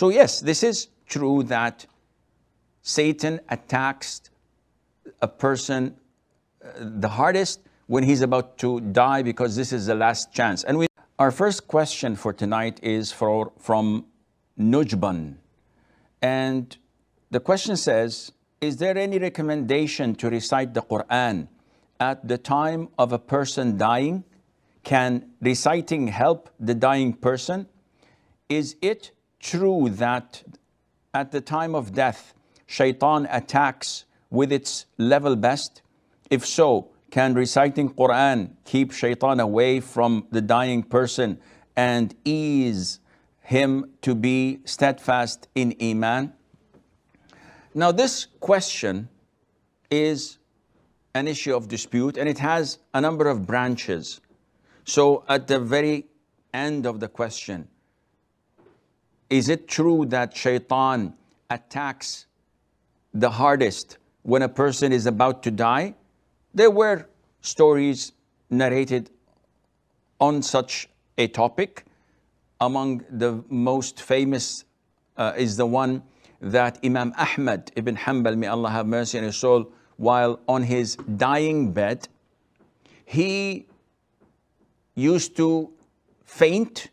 So yes, this is true that Satan attacks a person the hardest when he's about to die, because this is the last chance. And our first question for tonight is from Nujban. And the question says, is there any recommendation to recite the Qur'an at the time of a person dying? Can reciting help the dying person? Is it true that at the time of death, shaitan attacks with its level best? If so, can reciting Qur'an keep shaitan away from the dying person and ease him to be steadfast in Iman? Now, this question is an issue of dispute, and it has a number of branches. So at the very end of the question, is it true that shaitan attacks the hardest when a person is about to die? There were stories narrated on such a topic. Among the most famous is the one that Imam Ahmad ibn Hanbal, may Allah have mercy on his soul, while on his dying bed, he used to faint,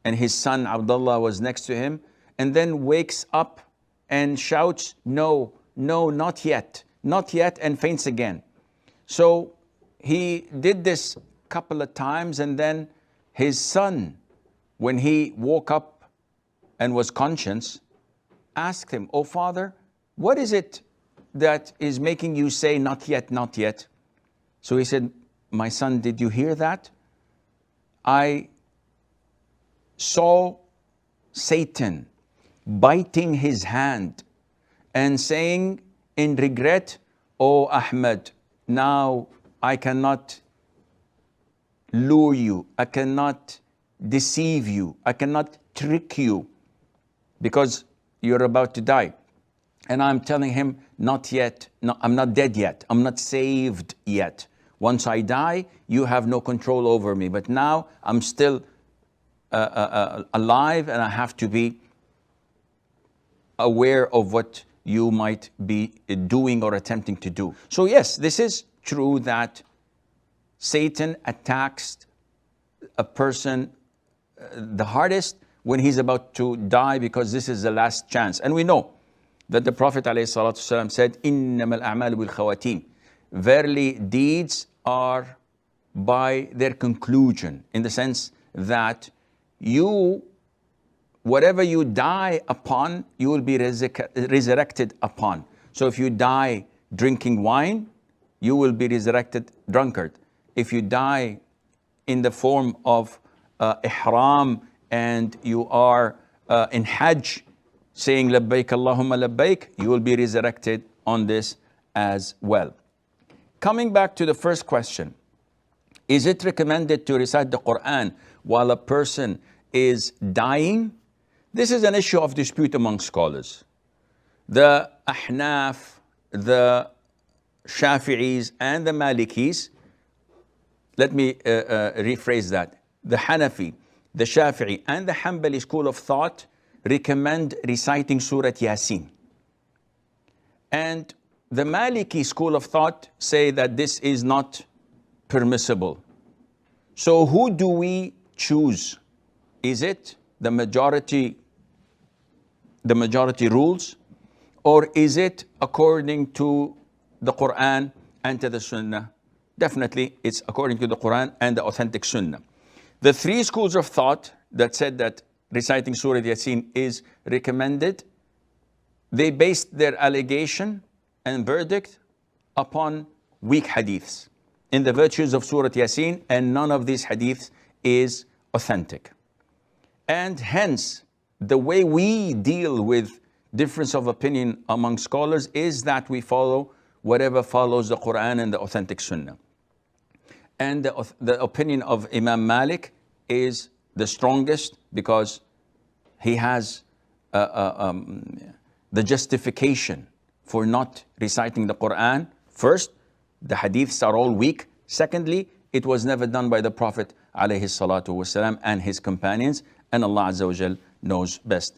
and his son Abdullah was next to him, and then wakes up and shouts, "No, no, not yet, not yet," and faints again. So he did this a couple of times, and then his son, when he woke up and was conscious, asked him, "Oh father, what is it that is making you say not yet, not yet?" So he said, "My son, did you hear that? I saw Satan biting his hand and saying in regret, 'Oh Ahmad, now I cannot lure you, I cannot deceive you, I cannot trick you, because you're about to die.' And I'm telling him, not yet, no, I'm not dead yet, I'm not saved yet. Once I die, you have no control over me. But now I'm still alive, and I have to be aware of what you might be doing or attempting to do." So yes, this is true that Satan attacks a person the hardest when he's about to die, because this is the last chance. And we know that the Prophet ﷺ said, "Innamal a'malu bil khawatim." Verily, deeds are by their conclusion, in the sense that whatever you die upon, you will be resurrected upon. So if you die drinking wine, you will be resurrected drunkard. If you die in the form of ihram, and you are in Hajj saying labbaik Allahumma labbaik, you will be resurrected on this as well. Coming back to the first question, is it recommended to recite the Qur'an while a person is dying? This is an issue of dispute among scholars. The Ahnaf, the Shafi'is, and the Malikis, let me rephrase that. The Hanafi, the Shafi'i, and the Hanbali school of thought recommend reciting Surah Yasin. And the Maliki school of thought say that this is not permissible. So who do we choose? Is it the majority rules, or is it according to the Quran and to the Sunnah? Definitely it's according to the Quran and the authentic Sunnah. The three schools of thought that said that reciting Surah Yasin is recommended, they based their allegation and verdict upon weak hadiths in the virtues of Surah Yasin, and none of these hadiths is authentic. And hence, the way we deal with difference of opinion among scholars is that we follow whatever follows the Quran and the authentic Sunnah. And the opinion of Imam Malik is the strongest, because he has the justification for not reciting the Quran. First, the hadiths are all weak. Secondly, it was never done by the Prophet ﷺ and his companions, and Allah Azza wa Jal knows best.